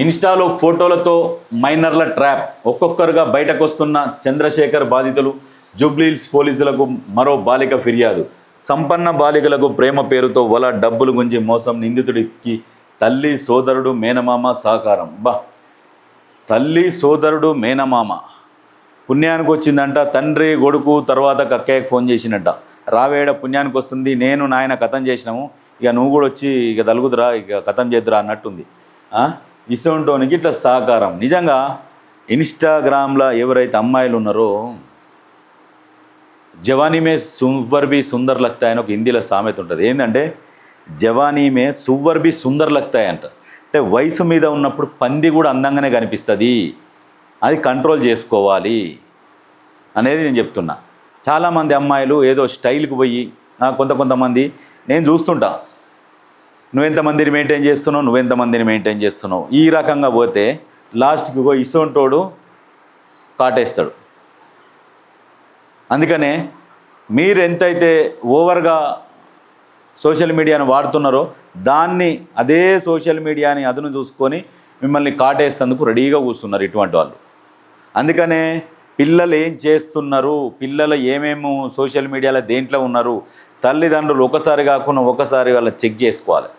ఇన్స్టాలో ఫోటోలతో మైనర్ల ట్రాప్. ఒక్కొక్కరుగా బయటకు వస్తున్న చంద్రశేఖర్ బాధితులు. జూబ్లీహిల్స్ పోలీసులకు మరో బాలిక ఫిర్యాదు. సంపన్న బాలికలకు ప్రేమ పేరుతో వల, డబ్బులు గుంజి మోసం. నిందితుడికి తల్లి, సోదరుడు, మేనమామ సహకారం. తల్లి, సోదరుడు, మేనమామ పుణ్యానికి వచ్చిందంట. తండ్రి, కొడుకు తర్వాత కక్కయ్యకు ఫోన్ చేసినట్ట. రావేడ పుణ్యానికి వస్తుంది, నేను నాయన కథం చేసినాము, ఇక నువ్వు కూడా వచ్చి ఇక తలుగుతురా, ఇక కథం చేద్దురా అన్నట్టుంది. ఇసోంటోనికి ఇట్లా సహకారం. నిజంగా ఇన్స్టాగ్రామ్లో ఎవరైతే అమ్మాయిలు ఉన్నారో, జవానీ మే సువ్వర్ బి సుందర్ లగ్తాయని ఒక హిందీలో సామెత ఉంటుంది. ఏంటంటే జవానీ మే సువ్వర్ బి సుందర్ లగ్తాయి అంట. అంటే వయసు మీద ఉన్నప్పుడు పంది కూడా అందంగానే కనిపిస్తుంది, అది కంట్రోల్ చేసుకోవాలి అనేది నేను చెప్తున్నా. చాలామంది అమ్మాయిలు ఏదో స్టైల్కి పోయి కొంతమంది నేను చూస్తుంటా, నువ్వెంతమందిని మెయింటైన్ చేస్తున్నావు ఈ రకంగా పోతే లాస్ట్కి ఇసోంటోడు కాటేస్తాడు. అందుకనే మీరు ఎంతైతే ఓవర్గా సోషల్ మీడియాను వాడుతున్నారో అదే సోషల్ మీడియాని అదును చూసుకొని మిమ్మల్ని కాటేసేందుకు రెడీగా కూర్చున్నారు ఇటువంటి వాళ్ళు. అందుకనే పిల్లలు ఏం చేస్తున్నారు, పిల్లలు ఏమేమో సోషల్ మీడియాలో దేంట్లో ఉన్నారు, తల్లిదండ్రులు ఒకసారి కాకుండా ఒకసారి వాళ్ళ చెక్ చేసుకోవాలి.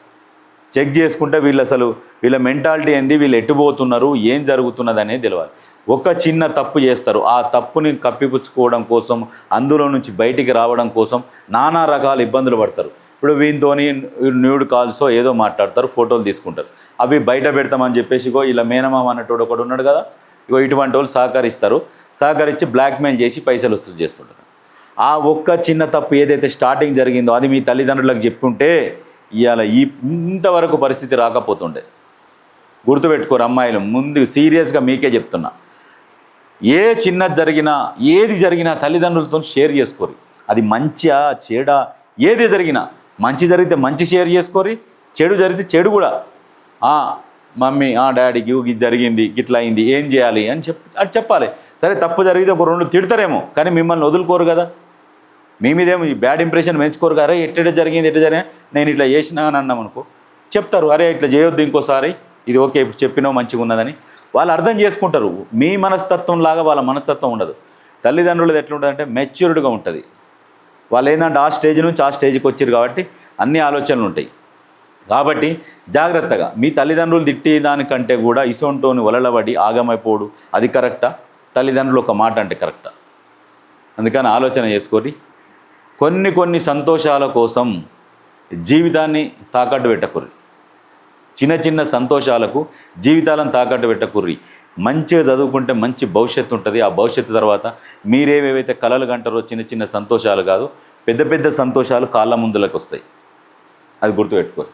చెక్ చేసుకుంటే వీళ్ళ మెంటాలిటీ ఏంది, వీళ్ళు ఎట్టుపోతున్నారు, ఏం జరుగుతున్నది అనేది తెలియాలి. ఒక చిన్న తప్పు చేస్తారు, ఆ తప్పుని కప్పిపుచ్చుకోవడం కోసం, అందులో నుంచి బయటికి రావడం కోసం నానా రకాల ఇబ్బందులు పడతారు. ఇప్పుడు వీనితోని న్యూడ్ కాల్సో ఏదో మాట్లాడతారు, ఫోటోలు తీసుకుంటారు, అవి బయట పెడతామని చెప్పేసి ఇలా మేనమామ అన్నట్టు ఒకడు ఉన్నాడు కదా, ఇటువంటి వాళ్ళు సహకరించి బ్లాక్మెయిల్ చేసి పైసలు వసూలు చేస్తుంటారు. ఆ ఒక్క చిన్న తప్పు ఏదైతే స్టార్టింగ్ జరిగిందో అది మీ తల్లిదండ్రులకు చెప్పుంటే ఇవాళ ఇంతవరకు పరిస్థితి రాకపోతుండే. గుర్తుపెట్టుకోరు అమ్మాయిలు, ముందు సీరియస్గా మీకే చెప్తున్నా. ఏది జరిగినా తల్లిదండ్రులతో షేర్ చేసుకోరు. అది మంచిగా చెడా ఏది జరిగినా, మంచి జరిగితే మంచి షేర్ చేసుకోరి, చెడు జరిగితే చెడు కూడా. మమ్మీ డాడీకి ఇది జరిగింది, గిట్లా అయింది, ఏం చేయాలి అని చెప్పాలి. సరే తప్పు జరిగితే ఒక రెండు తిడతారేమో, కానీ మిమ్మల్ని వదులుకోరు కదా, మీ మీదేమో బ్యాడ్ ఇంప్రెషన్ పెంచుకోరు కదా. ఎట్ట జరిగింది నేను ఇట్లా చేసినా అని అన్నాం అనుకో, చెప్తారు, అరే ఇట్లా చేయొద్దు ఇంకోసారి, ఇది ఓకే ఇప్పుడు చెప్పినావు మంచిగా ఉన్నదని వాళ్ళు అర్థం చేసుకుంటారు. మీ మనస్తత్వం లాగా వాళ్ళ మనస్తత్వం ఉండదు. తల్లిదండ్రులది ఎట్లుంటుందంటే మెచ్యూర్డ్గా ఉంటుంది. వాళ్ళు ఏంటంటే ఆ స్టేజ్ నుంచి ఆ స్టేజ్కి వచ్చారు కాబట్టి అన్ని ఆలోచనలు ఉంటాయి. కాబట్టి జాగ్రత్తగా మీ తల్లిదండ్రులు తిట్టేదానికంటే కూడా ఇసొంటోని వలలబడి ఆగమైపోడు, అది కరెక్టా? తల్లిదండ్రులు ఒక మాట అంటే కరెక్టా? అందుకని ఆలోచన చేసుకొని కొన్ని సంతోషాల కోసం జీవితాన్ని తాకట్టు పెట్టకుర్రి. చిన్న సంతోషాలకు జీవితాలను తాకట్టు పెట్టకుర్రి. మంచిగా చదువుకుంటే మంచి భవిష్యత్తు ఉంటుంది. ఆ భవిష్యత్తు తర్వాత మీరేవేవైతే కలలు కంటారో చిన్న సంతోషాలు కాదు, పెద్ద సంతోషాలు కాళ్ళ ముందులకు వస్తాయి. అది గుర్తుపెట్టుకోరు.